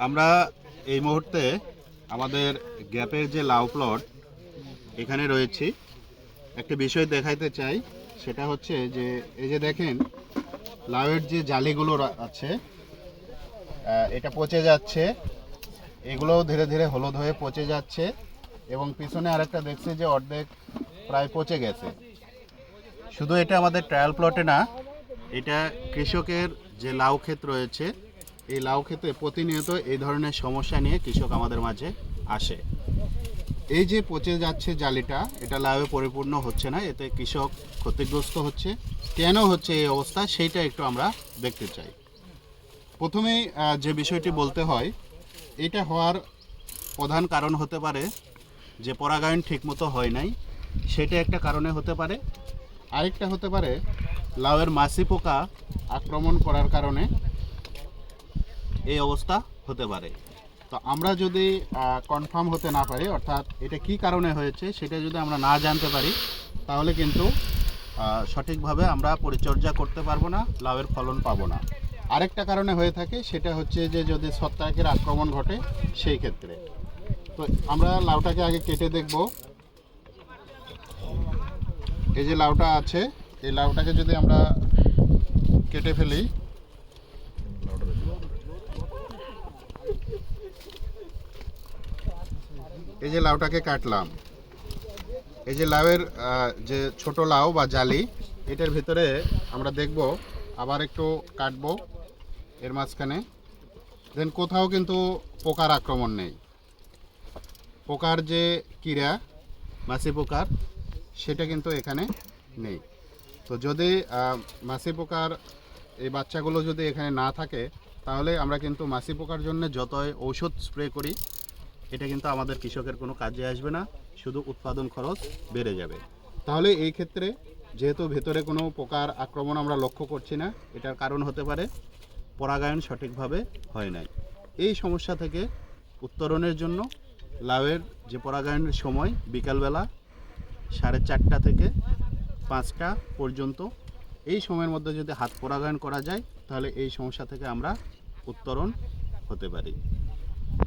আমরা এই মুহূর্তে আমাদের গ্যাপের যে লাউ প্লট এখানে রয়েছি। একটা বিষয় দেখাইতে চাই, সেটা হচ্ছে যে এই যে দেখেন লাউয়ের যে জালিগুলো আছে এটা পচে যাচ্ছে, এগুলোও ধীরে ধীরে হলুদ হয়ে পচে যাচ্ছে এবং পিছনে আরেকটা দেখছি যে অর্ধেক প্রায় পচে গেছে। শুধু এটা আমাদের ট্রায়াল প্লটে না, এটা কৃষকের যে লাউ ক্ষেত রয়েছে এই লাউ ক্ষেতে প্রতিনিয়ত এই ধরনের সমস্যা নিয়ে কৃষক আমাদের মাঝে আসে। এই যে পচে যাচ্ছে জালিটা, এটা লাউয়ে পরিপূর্ণ হচ্ছে না, এতে কৃষক ক্ষতিগ্রস্ত হচ্ছে। কেন হচ্ছে এই অবস্থা সেইটা একটু আমরা দেখতে চাই। প্রথমেই যে বিষয়টি বলতে হয়, এটা হওয়ার প্রধান কারণ হতে পারে যে পরাগায়ন ঠিকমতো হয় নাই, সেটা একটা কারণে হতে পারে। আরেকটা হতে পারে লাউয়ের মাছি পোকা আক্রমণ করার কারণে এই অবস্থা হতে পারে। তো আমরা যদি কনফার্ম হতে না পারি, অর্থাৎ এটা কি কারণে হয়েছে সেটা যদি আমরা না জানতে পারি, তাহলে কিন্তু সঠিকভাবে আমরা পরিচর্যা করতে পারবো না, লাউয়ের ফলন পাবো না। আরেকটা কারণে হয়ে থাকে, সেটা হচ্ছে যে যদি ছত্রাকের আক্রমণ ঘটে সেই ক্ষেত্রে। তো আমরা লাউটাকে আগে কেটে দেখব। এই যে লাউটা আছে, এই লাউটাকে যদি আমরা কেটে ফেলি, এই যে লাউটাকে কাটলাম, এই যে লাউয়ের যে ছোট লাউ বা জালি, এটার ভিতরে আমরা দেখব, আবার একটু কাটবো এর মাঝখানে, দেন কোথাও কিন্তু পোকার আক্রমণ নেই। পোকার যে কীড়া মাছি পোকার, সেটা কিন্তু এখানে নেই। তো যদি মাছি পোকার এই বাচ্চাগুলো যদি এখানে না থাকে, তাহলে আমরা কিন্তু মাছি পোকার জন্য যতই ঔষধ স্প্রে করি, এটা কিন্তু আমাদের কৃষকের কোনো কাজে আসবে না, শুধু উৎপাদন খরচ বেড়ে যাবে। তাহলে এই ক্ষেত্রে যেহেতু ভেতরে কোনো পোকার আক্রমণ আমরা লক্ষ্য করছি না, এটার কারণ হতে পারে পরাগায়ন সঠিকভাবে হয় নাই। এই সমস্যা থেকে উত্তরণের জন্য লাউয়ের যে পরাগায়নের সময় বিকালবেলা 4:30 থেকে 5টা পর্যন্ত, এই সময়ের মধ্যে যদি হাত পরাগায়ন করা যায়, তাহলে এই সমস্যা থেকে আমরা উত্তরণ হতে পারি।